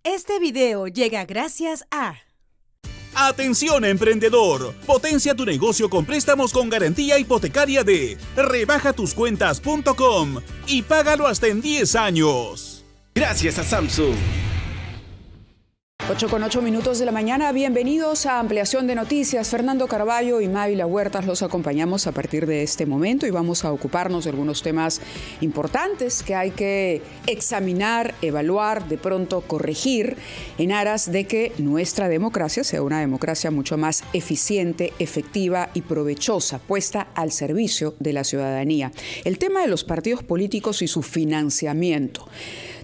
Este video llega gracias a... Atención emprendedor, potencia tu negocio con préstamos con garantía hipotecaria de rebajatuscuentas.com y págalo hasta en 10 años. Gracias a Samsung. 8:08 de la mañana, bienvenidos a Ampliación de Noticias. Fernando Carballo y Mávila Huertas los acompañamos a partir de este momento y vamos a ocuparnos de algunos temas importantes que hay que examinar, evaluar, de pronto corregir en aras de que nuestra democracia sea una democracia mucho más eficiente, efectiva y provechosa, puesta al servicio de la ciudadanía. El tema de los partidos políticos y su financiamiento.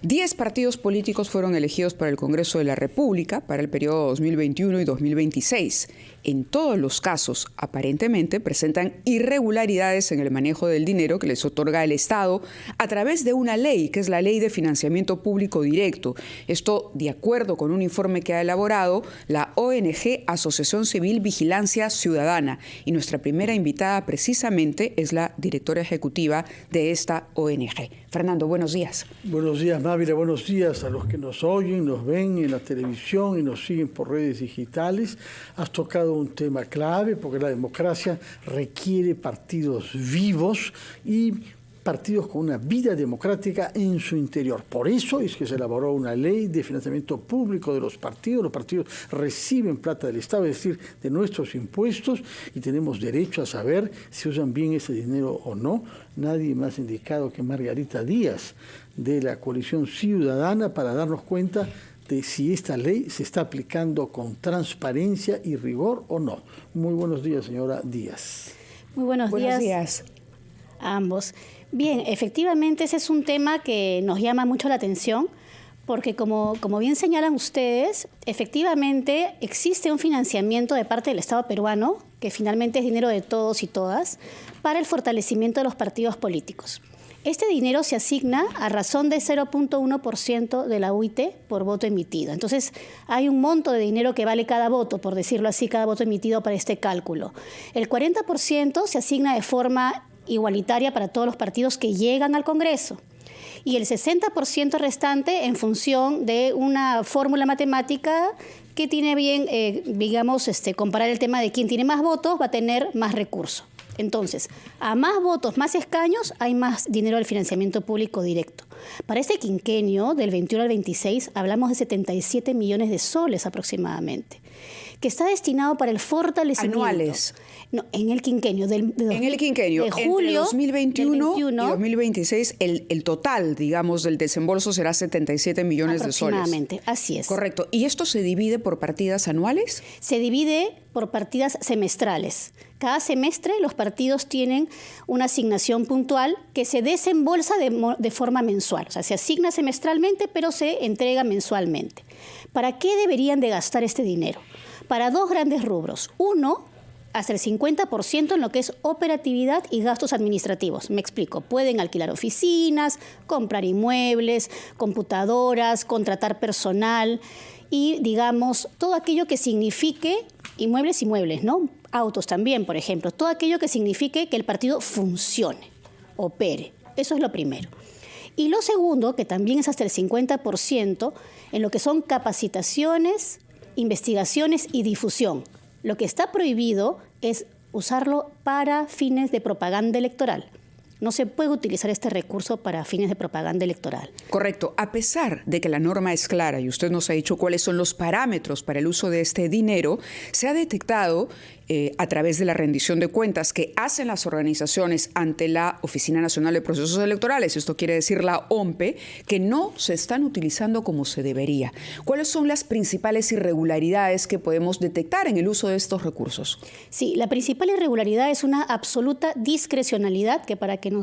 10 partidos políticos fueron elegidos para el Congreso de la República para el periodo 2021 y 2026. En todos los casos, aparentemente, presentan irregularidades en el manejo del dinero que les otorga el Estado a través de una ley, que es la Ley de Financiamiento Público Directo. Esto de acuerdo con un informe que ha elaborado la ONG Asociación Civil Vigilancia Ciudadana. Y nuestra primera invitada precisamente es la directora ejecutiva de esta ONG. Fernando, buenos días. Buenos días, Mávila. Buenos días a los que nos oyen, nos ven en la televisión y nos siguen por redes digitales. Has tocado un tema clave porque la democracia requiere partidos vivos y partidos con una vida democrática en su interior. Por eso es que se elaboró una ley de financiamiento público de los partidos. Los partidos reciben plata del Estado, es decir, de nuestros impuestos, y tenemos derecho a saber si usan bien ese dinero o no. Nadie más indicado que Margarita Díaz, de la Coalición Ciudadana, para darnos cuenta de si esta ley se está aplicando con transparencia y rigor o no. Muy buenos días, señora Díaz. Muy buenos días a ambos. Bien, efectivamente ese es un tema que nos llama mucho la atención porque como bien señalan ustedes, efectivamente existe un financiamiento de parte del Estado peruano, que finalmente es dinero de todos y todas, para el fortalecimiento de los partidos políticos. Este dinero se asigna a razón de 0.1% de la UIT por voto emitido. Entonces, hay un monto de dinero que vale cada voto, por decirlo así, cada voto emitido para este cálculo. El 40% se asigna de forma igualitaria para todos los partidos que llegan al Congreso. Y el 60% restante en función de una fórmula matemática que tiene bien, comparar el tema de quién tiene más votos, va a tener más recursos. Entonces, a más votos, más escaños, hay más dinero del financiamiento público directo. Para este quinquenio, del 21 al 26, hablamos de 77 millones de soles aproximadamente, que está destinado para el fortalecimiento. Anuales. No, en el quinquenio. De julio, entre 2021 y 2026, el total, digamos, del desembolso será 77 millones de soles. Aproximadamente, así es. Correcto. ¿Y esto se divide por partidas anuales? Se divide por partidas semestrales. Cada semestre los partidos tienen una asignación puntual que se desembolsa de forma mensual. O sea, se asigna semestralmente, pero se entrega mensualmente. ¿Para qué deberían de gastar este dinero? Para dos grandes rubros. Uno, hasta el 50% en lo que es operatividad y gastos administrativos. Me explico. Pueden alquilar oficinas, comprar inmuebles, computadoras, contratar personal y, digamos, todo aquello que signifique inmuebles, ¿no? Autos también, por ejemplo. Todo aquello que signifique que el partido funcione, opere. Eso es lo primero. Y lo segundo, que también es hasta el 50%, en lo que son capacitaciones, investigaciones y difusión. Lo que está prohibido es usarlo para fines de propaganda electoral. No se puede utilizar este recurso para fines de propaganda electoral. Correcto. A pesar de que la norma es clara y usted nos ha dicho cuáles son los parámetros para el uso de este dinero, se ha detectado a través de la rendición de cuentas que hacen las organizaciones ante la Oficina Nacional de Procesos Electorales, esto quiere decir la OMPE, que no se están utilizando como se debería. ¿Cuáles son las principales irregularidades que podemos detectar en el uso de estos recursos? Sí, la principal irregularidad es una absoluta discrecionalidad, que para que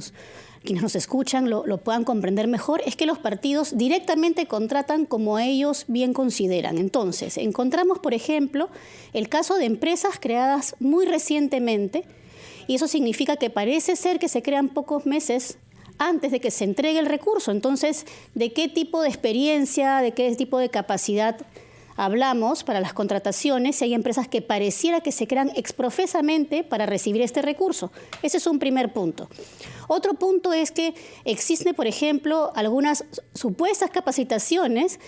quienes nos escuchan lo puedan comprender mejor, es que los partidos directamente contratan como ellos bien consideran. Entonces, encontramos, por ejemplo, el caso de empresas creadas muy recientemente, y eso significa que parece ser que se crean pocos meses antes de que se entregue el recurso. Entonces, ¿de qué tipo de experiencia, de qué tipo de capacidad hablamos para las contrataciones si hay empresas que pareciera que se crean exprofesamente para recibir este recurso? Ese es un primer punto. Otro punto es que existen, por ejemplo, algunas supuestas capacitaciones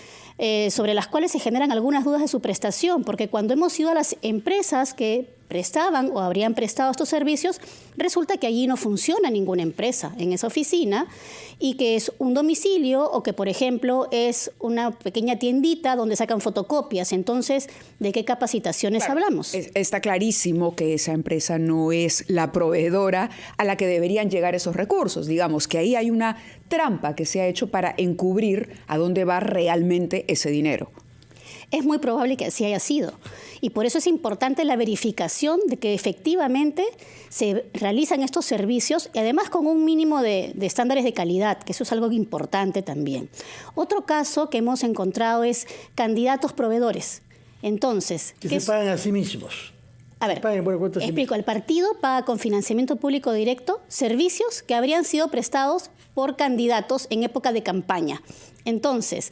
sobre las cuales se generan algunas dudas de su prestación, porque cuando hemos ido a las empresas que prestaban o habrían prestado estos servicios, resulta que allí no funciona ninguna empresa en esa oficina y que es un domicilio o que, por ejemplo, es una pequeña tiendita donde sacan fotocopias. Entonces, ¿de qué capacitaciones hablamos? Está clarísimo que esa empresa no es la proveedora a la que deberían llegar esos recursos. Digamos que ahí hay una trampa que se ha hecho para encubrir a dónde va realmente ese dinero. Es muy probable que así haya sido. Y por eso es importante la verificación de que efectivamente se realizan estos servicios y además con un mínimo de estándares de calidad, que eso es algo importante también. Otro caso que hemos encontrado es candidatos proveedores. Entonces, que se pagan a sí mismos. A ver, explico. El partido paga con financiamiento público directo servicios que habrían sido prestados por candidatos en época de campaña. Entonces,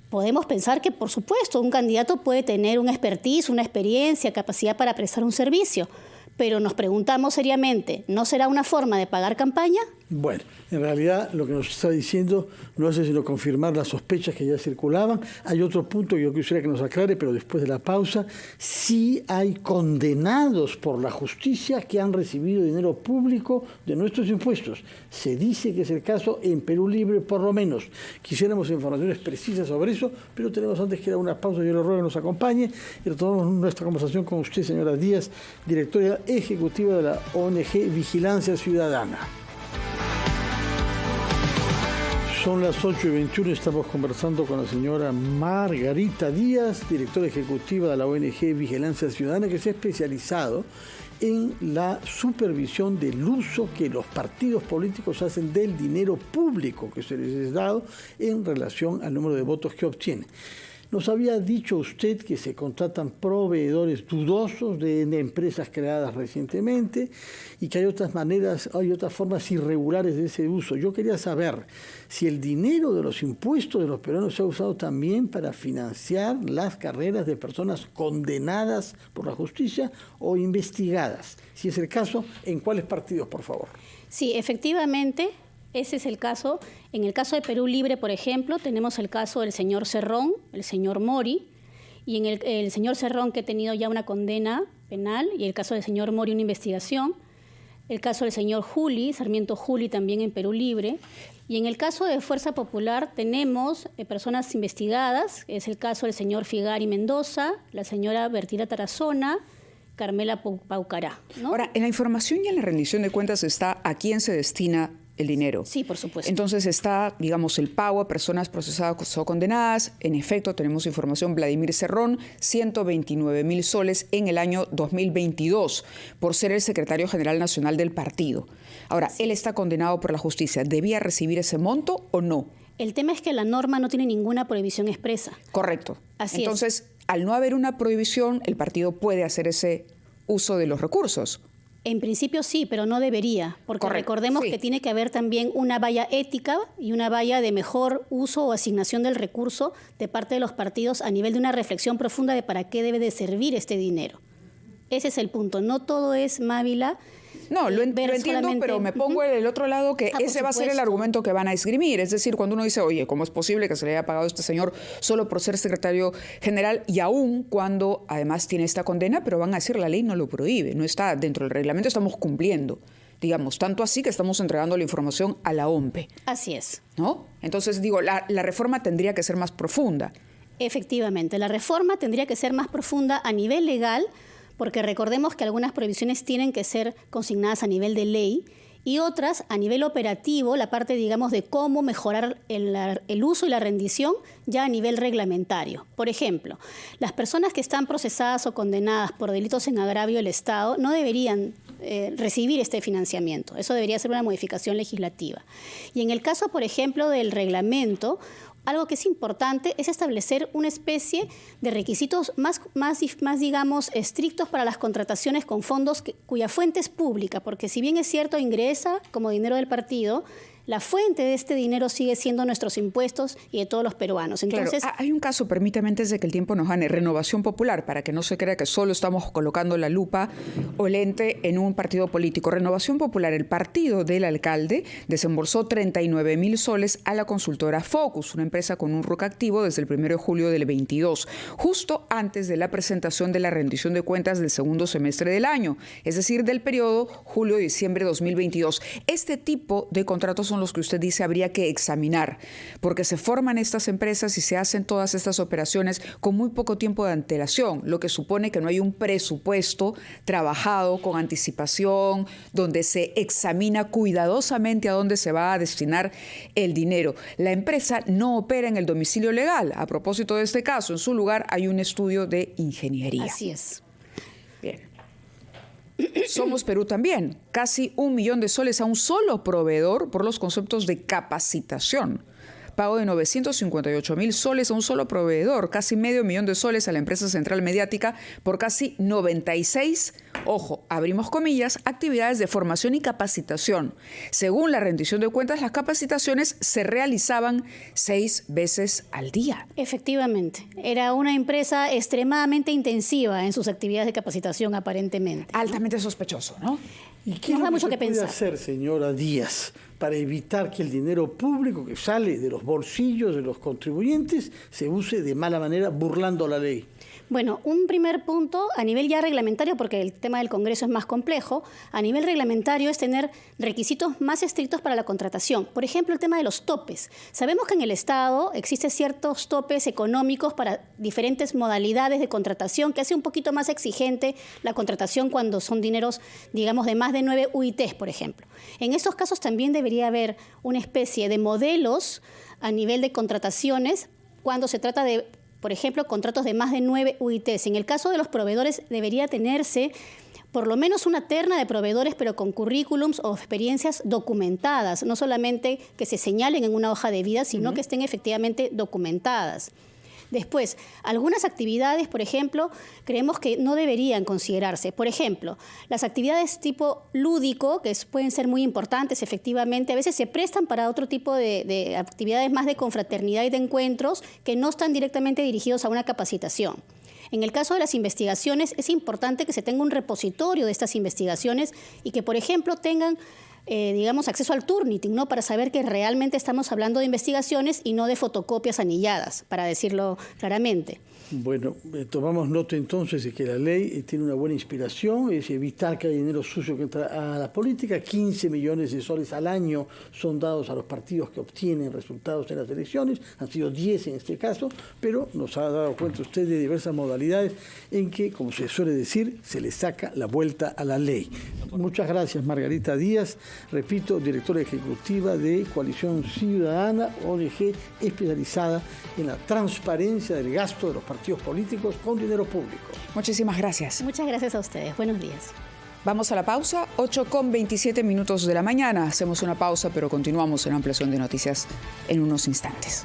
podemos pensar que, por supuesto, un candidato puede tener una expertise, una experiencia, capacidad para prestar un servicio, pero nos preguntamos seriamente, ¿no será una forma de pagar campaña? Bueno, en realidad lo que nos está diciendo no hace sino confirmar las sospechas que ya circulaban. Hay otro punto que yo quisiera que nos aclare, pero después de la pausa. Sí hay condenados por la justicia que han recibido dinero público de nuestros impuestos. Se dice que es el caso en Perú Libre, por lo menos. Quisiéramos informaciones precisas sobre eso, pero tenemos antes que dar una pausa. Yo le ruego que nos acompañe y retomamos nuestra conversación con usted, señora Díaz, directora ejecutiva de la ONG Vigilancia Ciudadana. Son las 8:21, estamos conversando con la señora Margarita Díaz, directora ejecutiva de la ONG Vigilancia Ciudadana, que se ha especializado en la supervisión del uso que los partidos políticos hacen del dinero público que se les es dado en relación al número de votos que obtienen. Nos había dicho usted que se contratan proveedores dudosos de empresas creadas recientemente y que hay otras maneras, hay otras formas irregulares de ese uso. Yo quería saber si el dinero de los impuestos de los peruanos se ha usado también para financiar las carreras de personas condenadas por la justicia o investigadas. Si es el caso, ¿en cuáles partidos, por favor? Sí, efectivamente. Ese es el caso. En el caso de Perú Libre, por ejemplo, tenemos el caso del señor Cerrón, el señor Mori, y en el señor Cerrón, que ha tenido ya una condena penal, y el caso del señor Mori, una investigación. El caso del señor Juli, Sarmiento Juli, también en Perú Libre. Y en el caso de Fuerza Popular tenemos personas investigadas. Es el caso del señor Figari Mendoza, la señora Bertila Tarazona, Carmela Paucará, ¿no? Ahora, en la información y en la rendición de cuentas está a quién se destina el dinero. Sí, por supuesto. Entonces está, digamos, el pago a personas procesadas o condenadas. En efecto, tenemos información, Vladimir Cerrón, 129.000 soles en el año 2022 por ser el secretario general nacional del partido. Ahora, él está condenado por la justicia. ¿Debía recibir ese monto o no? El tema es que la norma no tiene ninguna prohibición expresa. Correcto. Así Entonces, es. Al no haber una prohibición, el partido puede hacer ese uso de los recursos. En principio sí, pero no debería, porque Correcto, recordemos sí. que tiene que haber también una valla ética y una valla de mejor uso o asignación del recurso de parte de los partidos a nivel de una reflexión profunda de para qué debe de servir este dinero. Ese es el punto. No todo es Mávila. No, lo entiendo, solamente, pero me pongo en el otro lado que ese va a ser el argumento que van a esgrimir. Es decir, cuando uno dice, oye, ¿cómo es posible que se le haya pagado a este señor solo por ser secretario general? Y aún cuando además tiene esta condena, pero van a decir, la ley no lo prohíbe, no está dentro del reglamento, estamos cumpliendo. Digamos, tanto así que estamos entregando la información a la OMPE. Así es. ¿No? Entonces, digo, la reforma tendría que ser más profunda. Efectivamente, la reforma tendría que ser más profunda a nivel legal, porque recordemos que algunas prohibiciones tienen que ser consignadas a nivel de ley y otras a nivel operativo, la parte, digamos, de cómo mejorar el uso y la rendición ya a nivel reglamentario. Por ejemplo, las personas que están procesadas o condenadas por delitos en agravio del Estado no deberían recibir este financiamiento. Eso debería ser una modificación legislativa. Y en el caso, por ejemplo, del reglamento, algo que es importante es establecer una especie de requisitos más digamos, estrictos para las contrataciones con fondos cuya fuente es pública, porque si bien es cierto ingresa como dinero del partido, la fuente de este dinero sigue siendo nuestros impuestos y de todos los peruanos. Entonces, claro, hay un caso, permítame antes de que el tiempo nos gane, Renovación Popular, para que no se crea que solo estamos colocando la lupa o lente en un partido político. Renovación Popular, el partido del alcalde, desembolsó 39,000 soles a la consultora Focus, una empresa con un RUC activo desde el 1 de julio del 22, justo antes de la presentación de la rendición de cuentas del segundo semestre del año, es decir, del periodo julio-diciembre 2022. Este tipo de contratos son los que usted dice habría que examinar, porque se forman estas empresas y se hacen todas estas operaciones con muy poco tiempo de antelación, lo que supone que no hay un presupuesto trabajado con anticipación, donde se examina cuidadosamente a dónde se va a destinar el dinero. La empresa no opera en el domicilio legal. A propósito de este caso, en su lugar hay un estudio de ingeniería. así es. Bien. Somos Perú también. Casi 1 millón de soles a un solo proveedor por los conceptos de capacitación. Pago de 958,000 soles a un solo proveedor, casi medio millón de soles a la empresa central mediática por casi 96, ojo, abrimos comillas, actividades de formación y capacitación. Según la rendición de cuentas, las capacitaciones se realizaban 6 veces al día. Efectivamente, era una empresa extremadamente intensiva en sus actividades de capacitación, aparentemente. Altamente sospechoso, ¿no? ¿Y qué Nos es da lo mucho que se que puede pensar. hacer, señora Díaz, para evitar que el dinero público que sale de los bolsillos de los contribuyentes se use de mala manera burlando la ley? Bueno, un primer punto a nivel ya reglamentario, porque el tema del Congreso es más complejo, a nivel reglamentario es tener requisitos más estrictos para la contratación. Por ejemplo, el tema de los topes. Sabemos que en el Estado existen ciertos topes económicos para diferentes modalidades de contratación que hace un poquito más exigente la contratación cuando son dineros, digamos, de más de 9 UITs, por ejemplo. En estos casos también debería haber una especie de modelos a nivel de contrataciones cuando se trata de, por ejemplo, contratos de más de 9 UITs. En el caso de los proveedores debería tenerse por lo menos una terna de proveedores, pero con currículums o experiencias documentadas, no solamente que se señalen en una hoja de vida, sino que estén efectivamente documentadas. Después, algunas actividades, por ejemplo, creemos que no deberían considerarse. Por ejemplo, las actividades tipo lúdico, que pueden ser muy importantes efectivamente, a veces se prestan para otro tipo de actividades más de confraternidad y de encuentros que no están directamente dirigidos a una capacitación. En el caso de las investigaciones, es importante que se tenga un repositorio de estas investigaciones y que, por ejemplo, tengan digamos, acceso al Turnitin, ¿no? Para saber que realmente estamos hablando de investigaciones y no de fotocopias anilladas, para decirlo claramente. Bueno, tomamos nota entonces de que la ley tiene una buena inspiración, es evitar que haya dinero sucio que entra a la política. 15 millones de soles al año son dados a los partidos que obtienen resultados en las elecciones, han sido 10 en este caso, pero nos ha dado cuenta usted de diversas modalidades en que, como se suele decir, se le saca la vuelta a la ley. Muchas gracias, Margarita Díaz, repito, directora ejecutiva de Coalición Ciudadana, ONG especializada en la transparencia del gasto de los partidos políticos con dinero público. Muchísimas gracias. Muchas gracias a ustedes. Buenos días. Vamos a la pausa, 8:27 de la mañana. Hacemos una pausa, pero continuamos en Ampliación de Noticias en unos instantes.